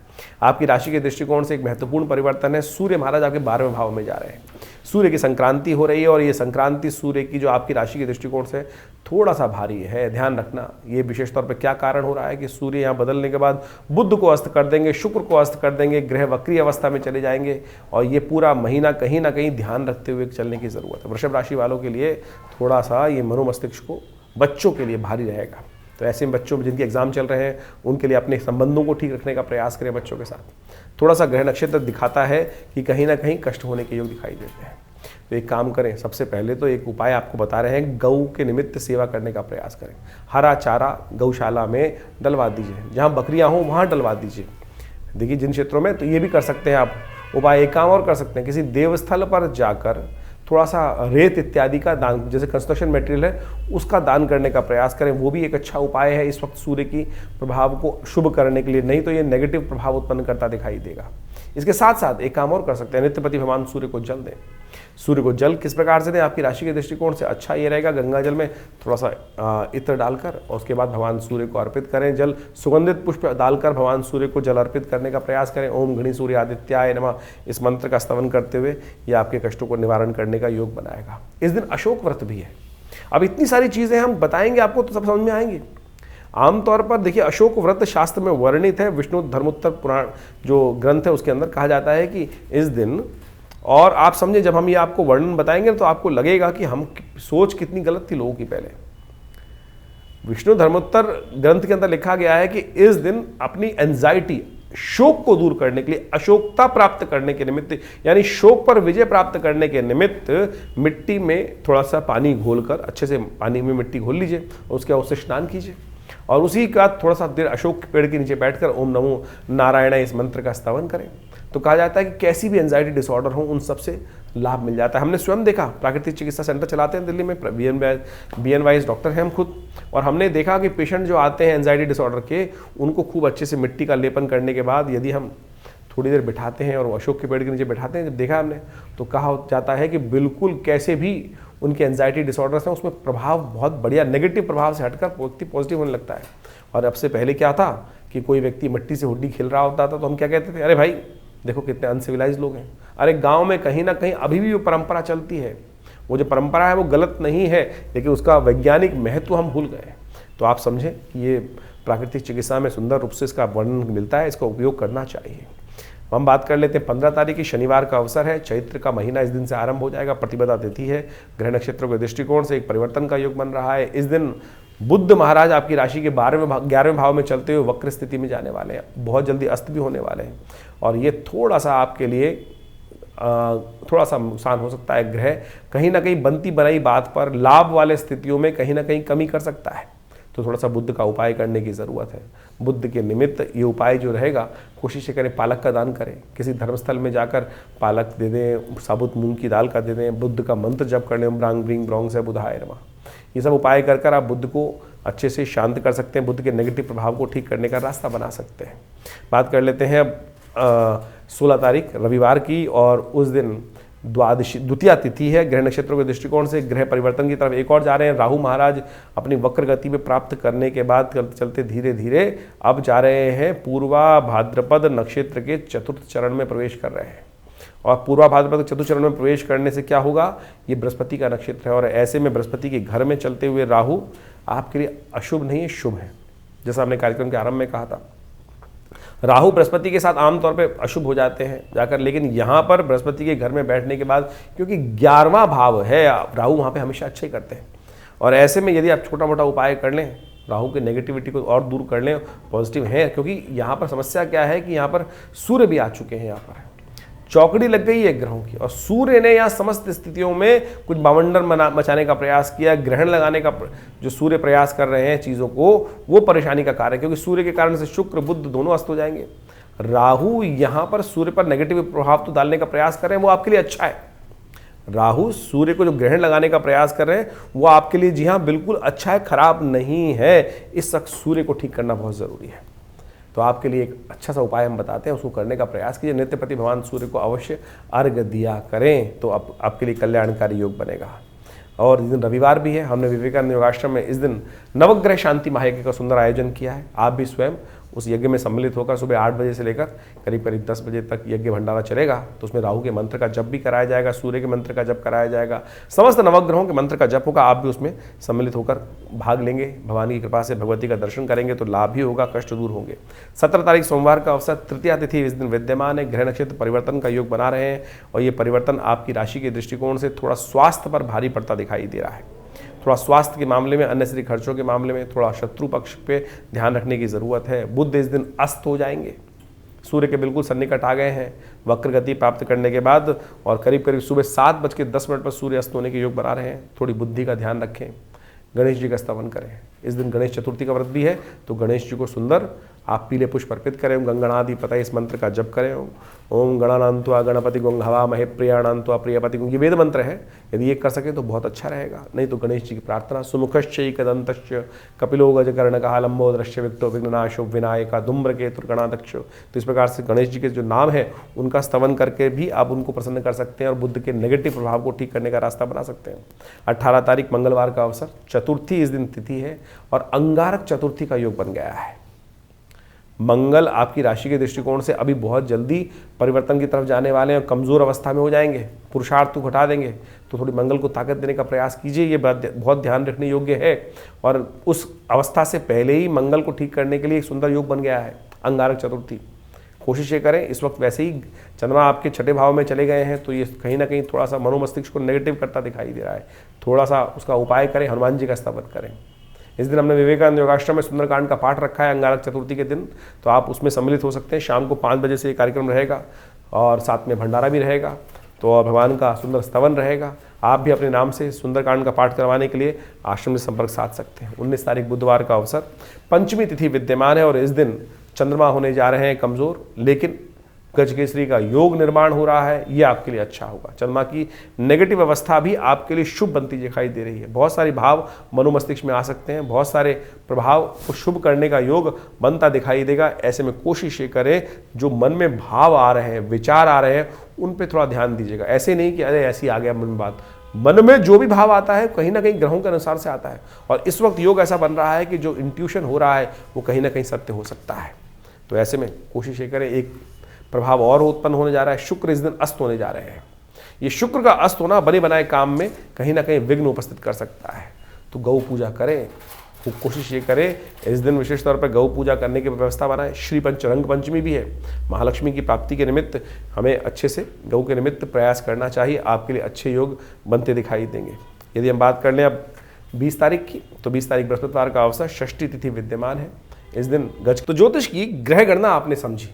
आपकी राशि के दृष्टिकोण से एक महत्वपूर्ण परिवर्तन है। सूर्य महाराज आपके 12वें भाव में जा रहे हैं। सूर्य की संक्रांति हो रही है और ये संक्रांति सूर्य की जो आपकी राशि के दृष्टिकोण से थोड़ा सा भारी है, ध्यान रखना। ये विशेष तौर पे क्या कारण हो रहा है कि सूर्य यहाँ बदलने के बाद बुध को अस्त कर देंगे, शुक्र को अस्त कर देंगे, ग्रह वक्री अवस्था में चले जाएंगे और ये पूरा महीना कहीं ना कहीं ध्यान रखते हुए चलने की ज़रूरत है। वृषभ राशि वालों के लिए थोड़ा सा ये मनोमस्तिष्क को बच्चों के लिए भारी रहेगा। तो ऐसे बच्चों जिनके एग्जाम चल रहे हैं उनके लिए अपने संबंधों को ठीक रखने का प्रयास करें बच्चों के साथ। थोड़ा सा ग्रह नक्षत्र दिखाता है कि कहीं ना कहीं कष्ट होने के योग दिखाई देते हैं। तो एक काम करें, सबसे पहले तो एक उपाय आपको बता रहे हैं, गऊ के निमित्त सेवा करने का प्रयास करें। हरा चारा गौशाला में डलवा दीजिए, जहाँ बकरियाँ हों वहाँ डलवा दीजिए। देखिए जिन क्षेत्रों में, तो ये भी कर सकते हैं आप उपाय। एक काम और कर सकते हैं, किसी देवस्थल पर जाकर थोड़ा सा रेत इत्यादि का दान, जैसे कंस्ट्रक्शन मटेरियल है उसका दान करने का प्रयास करें। वो भी एक अच्छा उपाय है इस वक्त सूर्य की प्रभाव को शुभ करने के लिए, नहीं तो ये नेगेटिव प्रभाव उत्पन्न करता दिखाई देगा। इसके साथ साथ एक काम और कर सकते हैं, नित्यपति भगवान सूर्य को जल दें। सूर्य को जल किस प्रकार से दें? आपकी राशि के दृष्टिकोण से अच्छा ये रहेगा, गंगा जल में थोड़ा सा इत्र डालकर और उसके बाद भगवान सूर्य को अर्पित करें। जल सुगंधित पुष्प डालकर भगवान सूर्य को जल अर्पित करने का प्रयास करें। ओम घृणी सूर्य आदित्याय नमः, इस मंत्र का स्तवन करते हुए ये आपके कष्टों को निवारण करने का योग बनाएगा। इस दिन अशोक व्रत भी है। अब इतनी सारी चीज़ें हम बताएंगे आपको तो सब समझ में आएंगी। आमतौर पर देखिए, अशोक व्रत शास्त्र में वर्णित है। विष्णु धर्मोत्तर पुराण जो ग्रंथ है उसके अंदर कहा जाता है कि इस दिन, और आप समझे जब हम ये आपको वर्णन बताएंगे तो आपको लगेगा कि हम सोच कितनी गलत थी लोगों की। पहले विष्णु धर्मोत्तर ग्रंथ के अंदर लिखा गया है कि इस दिन अपनी एंजाइटी, शोक को दूर करने के लिए, अशोकता प्राप्त करने के निमित्त, यानी शोक पर विजय प्राप्त करने के निमित्त मिट्टी में थोड़ा सा पानी घोलकर, अच्छे से पानी में मिट्टी घोल लीजिए और उसके बाद उससे स्नान कीजिए और उसी का थोड़ा सा देर अशोक के पेड़ के नीचे बैठकर ओम नमो नारायण इस मंत्र का स्तवन करें। तो कहा जाता है कि कैसी भी एंजाइटी डिसऑर्डर हो उन सबसे लाभ मिल जाता है। हमने स्वयं देखा, प्राकृतिक चिकित्सा सेंटर चलाते हैं दिल्ली में, BNYS डॉक्टर हैं हम खुद, और हमने देखा कि पेशेंट जो आते हैं एंजाइटी डिसऑर्डर के, उनको खूब अच्छे से मिट्टी का लेपन करने के बाद यदि हम थोड़ी देर बिठाते हैं और अशोक के पेड़ के नीचे बैठाते हैं, जब देखा हमने तो कहा जाता है कि बिल्कुल कैसे भी उनके एंजाइटी डिसऑर्डर्स हैं उसमें प्रभाव बहुत बढ़िया नेगेटिव प्रभाव से हटकर व्यक्ति पॉजिटिव होने लगता है। और अब से पहले क्या था कि कोई व्यक्ति मिट्टी से हुड्डी खेल रहा होता था तो हम क्या कहते थे, अरे भाई देखो कितने अनसिविलाइज लोग हैं। अरे गांव में कहीं ना कहीं अभी भी वो परंपरा चलती है। वो जो परंपरा है वो गलत नहीं है, लेकिन उसका वैज्ञानिक महत्व हम भूल गए। तो आप समझें कि ये प्राकृतिक चिकित्सा में सुंदर रूप से इसका वर्णन मिलता है, इसका उपयोग करना चाहिए। हम बात कर लेते हैं 15 तारीख की, शनिवार का अवसर है। चैत्र का महीना इस दिन से आरंभ हो जाएगा। प्रतिपदा तिथि है। ग्रह नक्षत्रों के दृष्टिकोण से एक परिवर्तन का योग बन रहा है। इस दिन बुध महाराज आपकी राशि के 11वें भाव में चलते हुए वक्र स्थिति में जाने वाले हैं। बहुत जल्दी अस्त भी होने वाले हैं और ये थोड़ा सा आपके लिए थोड़ा सा नुकसान हो सकता है। ग्रह कहीं ना कहीं बनती बनाई बात पर लाभ वाले स्थितियों में कहीं ना कहीं कमी कर सकता है, तो थोड़ा सा बुध का उपाय करने की ज़रूरत है। बुध के निमित्त ये उपाय जो रहेगा, कोशिश करें पालक का दान करें, किसी धर्मस्थल में जाकर पालक दे दें, साबुत मूंग की दाल का दे दें, बुद्ध का मंत्र जप कर लें, ब्रांग ब्रिंग ब्रोंग से बुधाय नमः। ये सब उपाय कर आप बुद्ध को अच्छे से शांत कर सकते हैं, बुद्ध के नेगेटिव प्रभाव को ठीक करने का रास्ता बना सकते हैं। बात कर लेते हैं अब 16 तारीख रविवार की, और उस दिन द्वितीया तिथि है। ग्रह नक्षत्रों के दृष्टिकोण से ग्रह परिवर्तन की तरफ एक और जा रहे हैं। राहु महाराज अपनी वक्र गति में प्राप्त करने के बाद चलते धीरे धीरे अब जा रहे हैं पूर्वा भाद्रपद नक्षत्र के चतुर्थ चरण में प्रवेश कर रहे हैं। और पूर्वा भाद्रपद चतुर्थ चरण में प्रवेश करने से क्या होगा, ये बृहस्पति का नक्षत्र है और ऐसे में बृहस्पति के घर में चलते हुए राहु आपके लिए अशुभ नहीं है, शुभ है। जैसा हमने कार्यक्रम के आरंभ में कहा था, राहु बृहस्पति के साथ आमतौर पे अशुभ हो जाते हैं जाकर, लेकिन यहाँ पर बृहस्पति के घर में बैठने के बाद, क्योंकि 11वां भाव है, राहु वहाँ पे हमेशा अच्छे करते हैं। और ऐसे में यदि आप छोटा मोटा उपाय कर लें, राहु के नेगेटिविटी को और दूर कर लें, पॉजिटिव है। क्योंकि यहाँ पर समस्या क्या है कि यहाँ पर सूर्य भी आ चुके हैं यहाँ पर, चौकड़ी लग गई है ग्रहों की, और सूर्य ने यहाँ समस्त स्थितियों में कुछ बवंडर मचाने का प्रयास किया, ग्रहण लगाने का जो सूर्य प्रयास कर रहे हैं चीज़ों को, वो परेशानी का कार्य है, क्योंकि सूर्य के कारण से शुक्र बुध दोनों अस्त हो जाएंगे। राहु यहाँ पर सूर्य पर नेगेटिव प्रभाव तो डालने का प्रयास कर रहे हैं, वो आपके लिए अच्छा है। राहु सूर्य को जो ग्रहण लगाने का प्रयास कर रहे हैं वो आपके लिए, जी हाँ, बिल्कुल अच्छा है, खराब नहीं है। इस वक्त सूर्य को ठीक करना बहुत ज़रूरी है। तो आपके लिए एक अच्छा सा उपाय हम बताते हैं, उसको करने का प्रयास कीजिए। नित्यपति भगवान सूर्य को अवश्य अर्घ दिया करें, तो आपके लिए कल्याणकारी योग बनेगा। और इस दिन रविवार भी है, हमने विवेकानंद योगाश्रम में इस दिन नवग्रह शांति महायज्ञ का सुंदर आयोजन किया है। आप भी स्वयं उस यज्ञ में सम्मिलित होकर सुबह 8 बजे से लेकर करीब करीब 10 बजे तक यज्ञ भंडारा चलेगा। तो उसमें राहु के मंत्र का जप भी कराया जाएगा, सूर्य के मंत्र का जप कराया जाएगा, समस्त नवग्रहों के मंत्र का जप होगा। आप भी उसमें सम्मिलित होकर भाग लेंगे, भगवान की कृपा से भगवती का दर्शन करेंगे तो लाभ भी होगा, कष्ट दूर होंगे। 17 तारीख सोमवार का अवसर, तृतीया तिथि इस दिन विद्यमान है। ग्रह नक्षत्र परिवर्तन का योग बना रहे हैं, और ये परिवर्तन आपकी राशि के दृष्टिकोण से थोड़ा स्वास्थ्य पर भारी पड़ता दिखाई दे रहा है। थोड़ा स्वास्थ्य के मामले में, अन्य खर्चों के मामले में थोड़ा शत्रु पक्ष पे ध्यान रखने की ज़रूरत है। बुध इस दिन अस्त हो जाएंगे, सूर्य के बिल्कुल सन्निकट आ गए हैं वक्र गति प्राप्त करने के बाद, और करीब करीब सुबह 7:10 पर सूर्य अस्त होने के योग बना रहे हैं। थोड़ी बुद्धि का ध्यान रखें, गणेश जी का स्तवन करें। इस दिन गणेश चतुर्थी का व्रत भी है, तो गणेश जी को सुंदर आप पीले पुष्प अर्पित करें, गंगणादि पता इस मंत्र का जप करें। ओम गणानान्त्वा गणपति गुं हवामहे प्रियाणान्त्वा प्रियपति गुं, ये वेद मंत्र है। यदि ये कर सके तो बहुत अच्छा रहेगा। नहीं तो गणेश जी की प्रार्थना, सुमुखश्चैकदन्तश्च कपिलो गजकर्णकः लंबोदरश्च विक्तो विघ्ननाशो विनायका धूम्रकेतुर्गणाध्यक्ष। तो इस प्रकार से गणेश जी के जो नाम है उनका स्तवन करके भी आप उनको प्रसन्न कर सकते हैं, और बुध के नेगेटिव प्रभाव को ठीक करने का रास्ता बना सकते हैं। 18 तारीख मंगलवार का अवसर, चतुर्थी इस दिन तिथि है, और अंगारक चतुर्थी का योग बन गया है। मंगल आपकी राशि के दृष्टिकोण से अभी बहुत जल्दी परिवर्तन की तरफ जाने वाले हैं, और कमज़ोर अवस्था में हो जाएंगे, पुरुषार्थ को घटा देंगे। तो थोड़ी मंगल को ताकत देने का प्रयास कीजिए, ये बहुत ध्यान रखने योग्य है। और उस अवस्था से पहले ही मंगल को ठीक करने के लिए एक सुंदर योग बन गया है अंगारक चतुर्थी। कोशिश ये करें, इस वक्त वैसे ही चंद्रमा आपके 6ठे भाव में चले गए हैं, तो ये कहीं ना कहीं थोड़ा सा मनोमस्तिष्क को नेगेटिव करता दिखाई दे रहा है। थोड़ा सा उसका उपाय करें, हनुमान जी का स्तवन करें। इस दिन हमने विवेकानंद योगाश्रम में सुंदरकांड का पाठ रखा है अंगारक चतुर्थी के दिन, तो आप उसमें सम्मिलित हो सकते हैं। शाम को 5 बजे से ये कार्यक्रम रहेगा, और साथ में भंडारा भी रहेगा, तो भगवान का सुंदर स्तवन रहेगा। आप भी अपने नाम से सुंदरकांड का पाठ करवाने के लिए आश्रम से संपर्क साध सकते हैं। 19 तारीख बुधवार का अवसर, पंचमी तिथि विद्यमान है, और इस दिन चंद्रमा होने जा रहे हैं कमज़ोर, लेकिन गजकेसरी का योग निर्माण हो रहा है, ये आपके लिए अच्छा होगा। चंद्रमा की नेगेटिव अवस्था भी आपके लिए शुभ बनती दिखाई दे रही है। बहुत सारे भाव मनोमस्तिष्क में आ सकते हैं, बहुत सारे प्रभाव को शुभ करने का योग बनता दिखाई देगा। ऐसे में कोशिश ये करें, जो मन में भाव आ रहे हैं, विचार आ रहे हैं, उन पे थोड़ा ध्यान दीजिएगा। ऐसे नहीं कि अरे ऐसी आ गया मन में बात, मन में जो भी भाव आता है कहीं ना कहीं ग्रहों के अनुसार से आता है, और इस वक्त योग ऐसा बन रहा है कि जो इंट्यूशन हो रहा है वो कहीं ना कहीं सत्य हो सकता है। तो ऐसे में कोशिश ये करें, एक प्रभाव और उत्पन्न होने जा रहा है, शुक्र इस दिन अस्त होने जा रहे हैं। ये शुक्र का अस्त होना बने बनाए काम में कहीं ना कहीं विघ्न उपस्थित कर सकता है। तो गौ पूजा करें, तो कोशिश ये करें इस दिन विशेष तौर पर गौ पूजा करने की व्यवस्था बनाएं। श्री रंग पंचमी भी है, महालक्ष्मी की प्राप्ति के निमित्त हमें अच्छे से गौ के निमित्त प्रयास करना चाहिए, आपके लिए अच्छे योग बनते दिखाई देंगे। यदि हम बात कर लें अब 20 तारीख की, तो 20 तारीख बृहस्पतिवार का अवसर, षष्ठी तिथि विद्यमान है। इस दिन गज, तो ज्योतिष की ग्रह गणना आपने समझी,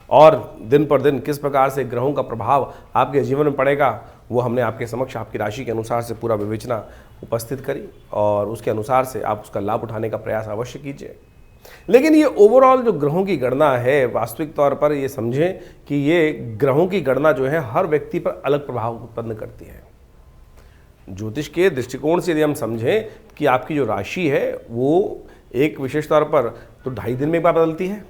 और दिन पर दिन किस प्रकार से ग्रहों का प्रभाव आपके जीवन में पड़ेगा वो हमने आपके समक्ष आपकी राशि के अनुसार से पूरा विवेचना उपस्थित करी, और उसके अनुसार से आप उसका लाभ उठाने का प्रयास अवश्य कीजिए। लेकिन ये ओवरऑल जो ग्रहों की गणना है, वास्तविक तौर पर ये समझें कि ये ग्रहों की गणना जो है हर व्यक्ति पर अलग प्रभाव उत्पन्न करती है। ज्योतिष के दृष्टिकोण से यदि हम समझें कि आपकी जो राशि है वो एक विशेष तौर पर तो 2.5 दिन में एक बार बदलती है,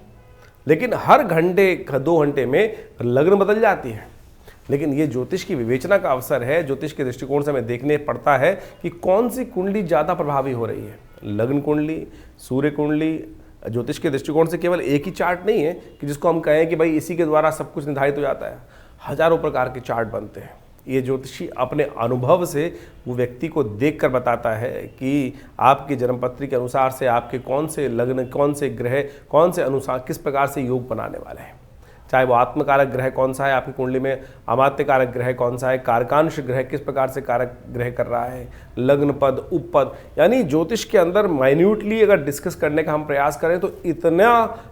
लेकिन हर घंटे 2 घंटे में लग्न बदल जाती है। लेकिन ये ज्योतिष की विवेचना का अवसर है। ज्योतिष के दृष्टिकोण से हमें देखने पड़ता है कि कौन सी कुंडली ज़्यादा प्रभावी हो रही है, लग्न कुंडली, सूर्य कुंडली। ज्योतिष के दृष्टिकोण से केवल एक ही चार्ट नहीं है कि जिसको हम कहें कि भाई इसी के द्वारा सब कुछ निर्धारित हो जाता है। हजारों प्रकार के चार्ट बनते हैं। ये ज्योतिषी अपने अनुभव से वो व्यक्ति को देखकर बताता है कि आपकी जन्मपत्री के अनुसार से आपके कौन से लग्न, कौन से ग्रह, कौन से अनुसार किस प्रकार से योग बनाने वाले हैं। चाहे वो आत्मकारक ग्रह कौन सा है आपकी कुंडली में, अमात्य कारक ग्रह कौन सा है, कारकांश ग्रह किस प्रकार से कारक ग्रह कर रहा है, लग्न पद, उपपद, यानी ज्योतिष के अंदर माइन्यूटली अगर डिस्कस करने का हम प्रयास करें तो इतना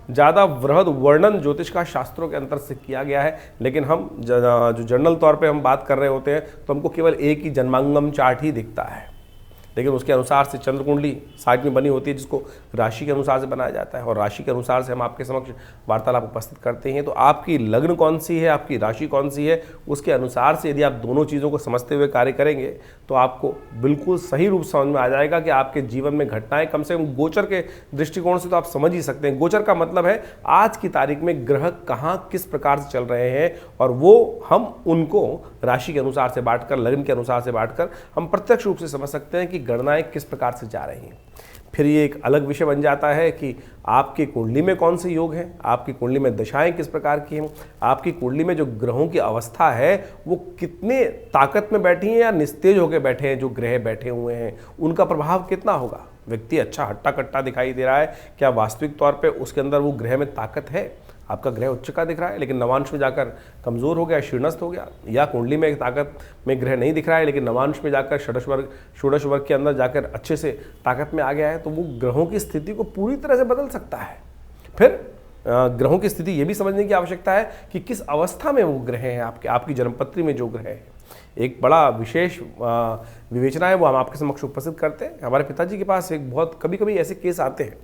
ज़्यादा वृहद वर्णन ज्योतिष का शास्त्रों के अंतर से किया गया है। लेकिन हम जो जनरल तौर पे हम बात कर रहे होते हैं तो हमको केवल एक ही जन्मांगम चार्ट ही दिखता है, लेकिन उसके अनुसार से चंद्र कुंडली साइड में बनी होती है जिसको राशि के अनुसार से बनाया जाता है, और राशि के अनुसार से हम आपके समक्ष वार्तालाप उपस्थित करते हैं। तो आपकी लग्न कौन सी है, आपकी राशि कौन सी है, उसके अनुसार से यदि आप दोनों चीज़ों को समझते हुए कार्य करेंगे तो आपको बिल्कुल सही रूप समझ में आ जाएगा कि आपके जीवन में घटनाएं, कम से कम गोचर के दृष्टिकोण से तो आप समझ ही सकते हैं। गोचर का मतलब है आज की तारीख में ग्रह कहाँ किस प्रकार से चल रहे हैं, और वो हम उनको राशि के अनुसार से बांटकर, लग्न के अनुसार से बांटकर हम प्रत्यक्ष रूप से समझ सकते हैं कि गणनाएं किस प्रकार से जा रही हैं। फिर ये एक अलग विषय बन जाता है कि आपकी कुंडली में कौन से योग हैं, आपकी कुंडली में दशाएं किस प्रकार की हैं, आपकी कुंडली में जो ग्रहों की अवस्था है वो कितने ताकत में बैठी हैं या निस्तेज होकर बैठे हैं, जो ग्रह बैठे हुए हैं उनका प्रभाव कितना होगा। व्यक्ति अच्छा हट्टा कट्टा दिखाई दे रहा है, क्या वास्तविक तौर पे उसके अंदर वो ग्रह में ताकत है। आपका ग्रह उच्च का दिख रहा है लेकिन नवांश में जाकर कमज़ोर हो गया, शीर्णस्थ हो गया, या कुंडली में एक ताकत में ग्रह नहीं दिख रहा है लेकिन नवांश में जाकर षोडश वर्ग के अंदर जाकर अच्छे से ताकत में आ गया है, तो वो ग्रहों की स्थिति को पूरी तरह से बदल सकता है। फिर ग्रहों की स्थिति ये भी समझने की आवश्यकता है कि किस अवस्था में वो ग्रह हैं, आपकी जन्मपत्री में जो ग्रह है। एक बड़ा विशेष विवेचना है वो हम आपके समक्ष उपस्थित करते हैं। हमारे पिताजी के पास एक बहुत कभी कभी ऐसे केस आते हैं।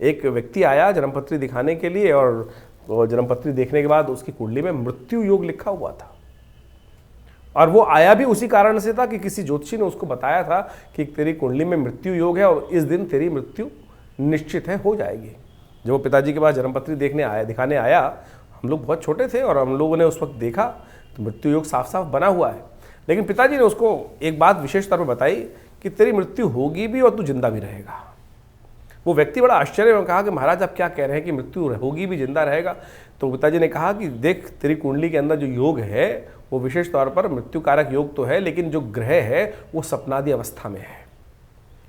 एक व्यक्ति आया जन्मपत्री दिखाने के लिए और जन्मपत्री देखने के बाद उसकी कुंडली में मृत्यु योग लिखा हुआ था, और वो आया भी उसी कारण से था कि किसी ज्योतिषी ने उसको बताया था कि तेरी कुंडली में मृत्यु योग है और इस दिन तेरी मृत्यु निश्चित है, हो जाएगी। जब वो पिताजी के पास जन्मपत्री दिखाने आया, हम लोग बहुत छोटे थे और हम लोगों ने उस वक्त देखा तो मृत्यु योग साफ साफ बना हुआ है। लेकिन पिताजी ने उसको एक बात विशेष तौर पर बताई कि तेरी मृत्यु होगी भी और तू जिंदा भी रहेगा। वो व्यक्ति बड़ा आश्चर्य में कहा कि महाराज आप क्या कह रहे हैं कि मृत्यु होगी भी, जिंदा रहेगा। तो पिताजी ने कहा कि देख, तेरी कुंडली के अंदर जो योग है वो विशेष तौर पर मृत्यु कारक योग तो है, लेकिन जो ग्रह है वो सपनादि अवस्था में है।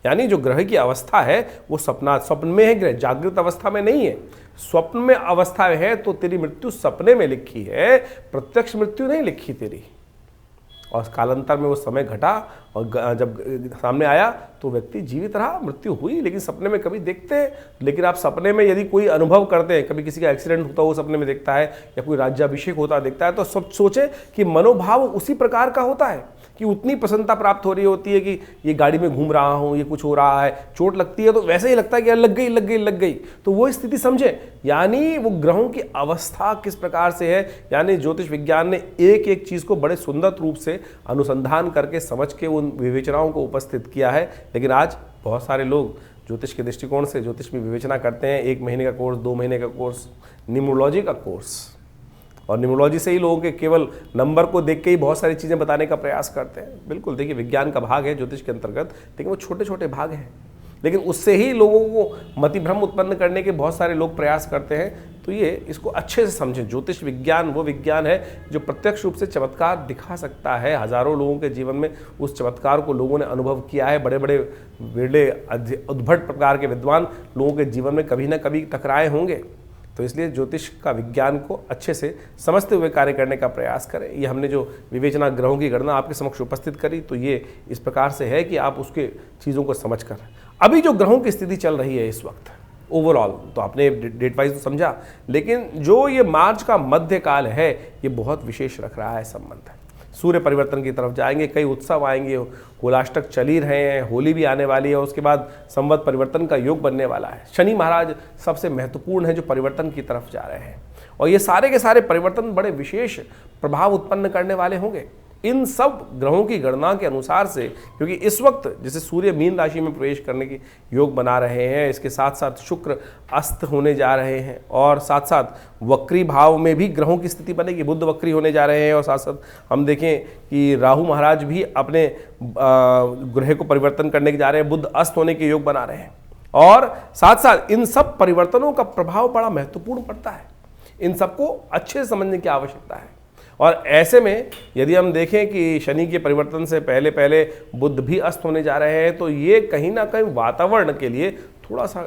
यानी जो ग्रह की अवस्था है वो स्वप्न में है, ग्रह जागृत अवस्था में नहीं है, स्वप्न में अवस्था में है। तो तेरी मृत्यु सपने में लिखी है, प्रत्यक्ष मृत्यु नहीं लिखी तेरी। और कालांतर में वो समय घटा और जब सामने आया तो व्यक्ति जीवित रहा, मृत्यु हुई, लेकिन सपने में कभी देखते हैं। लेकिन आप सपने में यदि कोई अनुभव करते हैं, कभी किसी का एक्सीडेंट होता हो सपने में देखता है, या कोई राज्याभिषेक होता देखता है, तो सब सोचे कि मनोभाव उसी प्रकार का होता है कि उतनी प्रसन्नता प्राप्त हो रही होती है कि ये गाड़ी में घूम रहा हूँ, ये कुछ हो रहा है, चोट लगती है तो वैसे ही लगता है कि यार लग गई। तो वो स्थिति समझे, यानी वो ग्रहों की अवस्था किस प्रकार से है। यानी ज्योतिष विज्ञान ने एक एक चीज़ को बड़े सुंदर रूप से अनुसंधान करके समझ के उन विवेचनाओं को उपस्थित किया है। लेकिन आज बहुत सारे लोग ज्योतिष के दृष्टिकोण से ज्योतिष में विवेचना करते हैं, 1 महीने का कोर्स, 2 महीने का कोर्स, न्यूमरोलॉजी का कोर्स, और न्यूमरोलॉजी से ही लोगों के केवल नंबर को देख के ही बहुत सारी चीज़ें बताने का प्रयास करते हैं। बिल्कुल, देखिए विज्ञान का भाग है ज्योतिष के अंतर्गत, लेकिन वो छोटे छोटे भाग हैं, लेकिन उससे ही लोगों को मतिभ्रम उत्पन्न करने के बहुत सारे लोग प्रयास करते हैं। तो ये इसको अच्छे से समझें, ज्योतिष विज्ञान वो विज्ञान है जो प्रत्यक्ष रूप से चमत्कार दिखा सकता है। हजारों लोगों के जीवन में उस चमत्कार को लोगों ने अनुभव किया है। बड़े बड़े विरले उद्भट प्रकार के विद्वान लोगों के जीवन में कभी ना कभी टकराए होंगे। तो इसलिए ज्योतिष का विज्ञान को अच्छे से समझते हुए कार्य करने का प्रयास करें। ये हमने जो विवेचना ग्रहों की गणना आपके समक्ष उपस्थित करी, तो ये इस प्रकार से है कि आप उसके चीज़ों को समझ कर, अभी जो ग्रहों की स्थिति चल रही है इस वक्त ओवरऑल, तो आपने डेट वाइज तो समझा, लेकिन जो ये मार्च का मध्यकाल है ये बहुत विशेष रख रहा है संबंध। सूर्य परिवर्तन की तरफ जाएंगे, कई उत्सव आएंगे, होलाष्टक चल ही रहे हैं, होली भी आने वाली है, उसके बाद संवत परिवर्तन का योग बनने वाला है। शनि महाराज सबसे महत्वपूर्ण है जो परिवर्तन की तरफ जा रहे हैं, और ये सारे के सारे परिवर्तन बड़े विशेष प्रभाव उत्पन्न करने वाले होंगे इन सब ग्रहों की गणना के अनुसार से। क्योंकि इस वक्त जैसे सूर्य मीन राशि में प्रवेश करने की योग बना रहे हैं, इसके साथ साथ शुक्र अस्त होने जा रहे हैं, और साथ साथ वक्री भाव में भी ग्रहों की स्थिति बनेगी, बुध वक्री होने जा रहे हैं, और साथ साथ हम देखें कि राहु महाराज भी अपने ग्रह को परिवर्तन करने के जा रहे हैं, बुध अस्त होने के योग बना रहे हैं। और साथ साथ इन सब परिवर्तनों का प्रभाव बड़ा महत्वपूर्ण पड़ता है, इन सबको अच्छे से समझने की आवश्यकता है। और ऐसे में यदि हम देखें कि शनि के परिवर्तन से पहले पहले बुध भी अस्त होने जा रहे हैं, तो ये कहीं ना कहीं वातावरण के लिए थोड़ा सा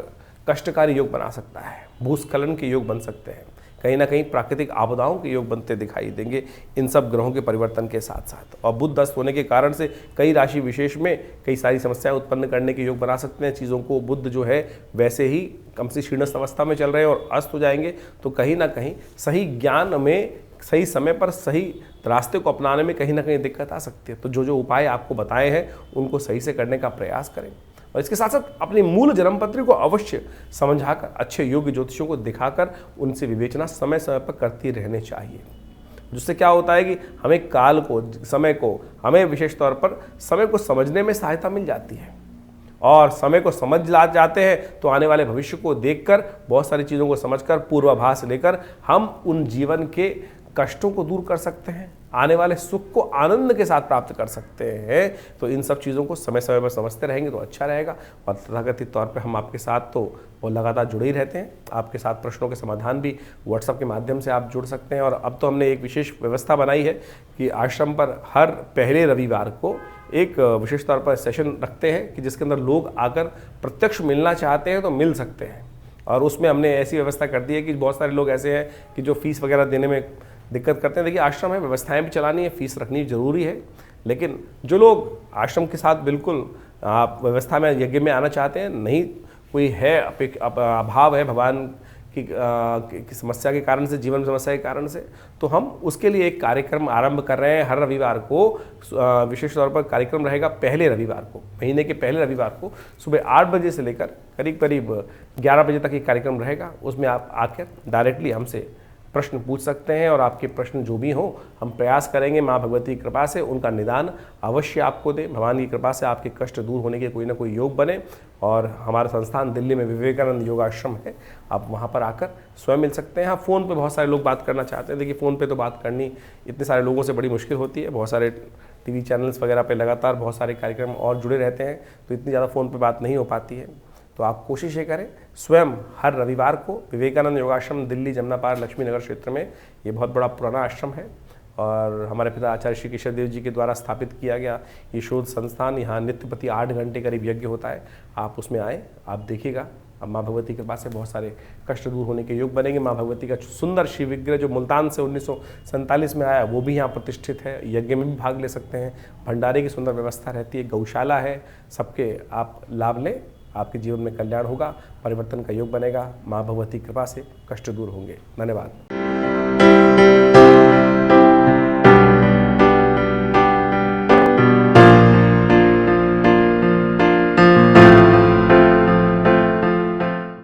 कष्टकारी योग बना सकता है, भूस्खलन के योग बन सकते हैं। कहीं ना कहीं प्राकृतिक आपदाओं के योग बनते दिखाई देंगे इन सब ग्रहों के परिवर्तन के साथ साथ। और बुध अस्त होने के कारण से कई राशि विशेष में कई सारी समस्याएं उत्पन्न करने के योग बना सकते हैं। चीज़ों को बुध जो है वैसे ही कम से क्षीणस्थ अवस्था में चल रहे हैं और अस्त हो जाएंगे, तो कहीं ना कहीं सही ज्ञान में सही समय पर सही रास्ते को अपनाने में कहीं ना कहीं दिक्कत आ सकती है। तो जो जो उपाय आपको बताए हैं उनको सही से करने का प्रयास करें और इसके साथ साथ अपनी मूल जन्मपत्री को अवश्य समझाकर अच्छे योग्य ज्योतिषियों को दिखाकर उनसे विवेचना समय समय पर करती रहनी चाहिए, जिससे क्या होता है कि हमें काल को, समय को, हमें विशेष तौर पर समय को समझने में सहायता मिल जाती है। और समय को समझ जाते हैं तो आने वाले भविष्य को देखकर, बहुत सारी चीज़ों को समझकर, पूर्वाभास लेकर हम उन जीवन के कष्टों को दूर कर सकते हैं, आने वाले सुख को आनंद के साथ प्राप्त कर सकते हैं। तो इन सब चीज़ों को समय समय पर समझते रहेंगे तो अच्छा रहेगा। और तथाकथित तौर पे हम आपके साथ तो वो लगातार जुड़े ही रहते हैं। आपके साथ प्रश्नों के समाधान भी व्हाट्सएप के माध्यम से आप जुड़ सकते हैं। और अब तो हमने एक विशेष व्यवस्था बनाई है कि आश्रम पर हर पहले रविवार को एक विशेष तौर पर सेशन रखते हैं कि जिसके अंदर लोग आकर प्रत्यक्ष मिलना चाहते हैं तो मिल सकते हैं। और उसमें हमने ऐसी व्यवस्था कर दी है कि बहुत सारे लोग ऐसे हैं कि जो फीस वगैरह देने में दिक्कत करते हैं। देखिए, आश्रम है, व्यवस्थाएं भी चलानी है, फीस रखनी जरूरी है, लेकिन जो लोग आश्रम के साथ बिल्कुल आप व्यवस्था में, यज्ञ में आना चाहते हैं, नहीं कोई है अभाव है भगवान की समस्या के कारण से, जीवन समस्या के कारण से, तो हम उसके लिए एक कार्यक्रम आरंभ कर रहे हैं। हर रविवार को विशेष तौर पर कार्यक्रम रहेगा, पहले रविवार को, महीने के पहले रविवार को सुबह 8 बजे से लेकर करीब करीब 11 बजे तक ये कार्यक्रम रहेगा। उसमें आप आकर डायरेक्टली हमसे प्रश्न पूछ सकते हैं और आपके प्रश्न जो भी हों हम प्रयास करेंगे माँ भगवती की कृपा से उनका निदान अवश्य आपको दें। भगवान की कृपा से आपके कष्ट दूर होने के कोई ना कोई योग बने। और हमारा संस्थान दिल्ली में विवेकानंद योगाश्रम है, आप वहाँ पर आकर स्वयं मिल सकते हैं। हाँ, फ़ोन पे बहुत सारे लोग बात करना चाहते हैं। देखिए, फ़ोन पे तो बात करनी इतने सारे लोगों से बड़ी मुश्किल होती है। बहुत सारे टीवी चैनल्स वगैरह पे लगातार बहुत सारे कार्यक्रम और जुड़े रहते हैं, तो इतनी ज़्यादा फ़ोन पे बात नहीं हो पाती है। तो आप कोशिश ये करें, स्वयं हर रविवार को विवेकानंद योगाश्रम दिल्ली जमुना पार लक्ष्मी नगर क्षेत्र में, ये बहुत बड़ा पुराना आश्रम है और हमारे पिता आचार्य श्री केशव देव जी के द्वारा स्थापित किया गया ये शोध संस्थान। यहाँ नित्य प्रति 8 घंटे करीब यज्ञ होता है। आप उसमें आए, आप देखिएगा, अब माँ भगवती के पास से बहुत सारे कष्ट दूर होने के योग बनेंगे। माँ भगवती का सुंदर शिव विग्रह जो मुल्तान से 1947 में आया वो भी यहाँ प्रतिष्ठित है। यज्ञ में भी भाग ले सकते हैं। भंडारे की सुंदर व्यवस्था रहती है, गौशाला है, सबके आप लाभ लें, आपके जीवन में कल्याण होगा, परिवर्तन का योग बनेगा। माँ भगवती कृपा से कष्ट दूर होंगे। धन्यवाद।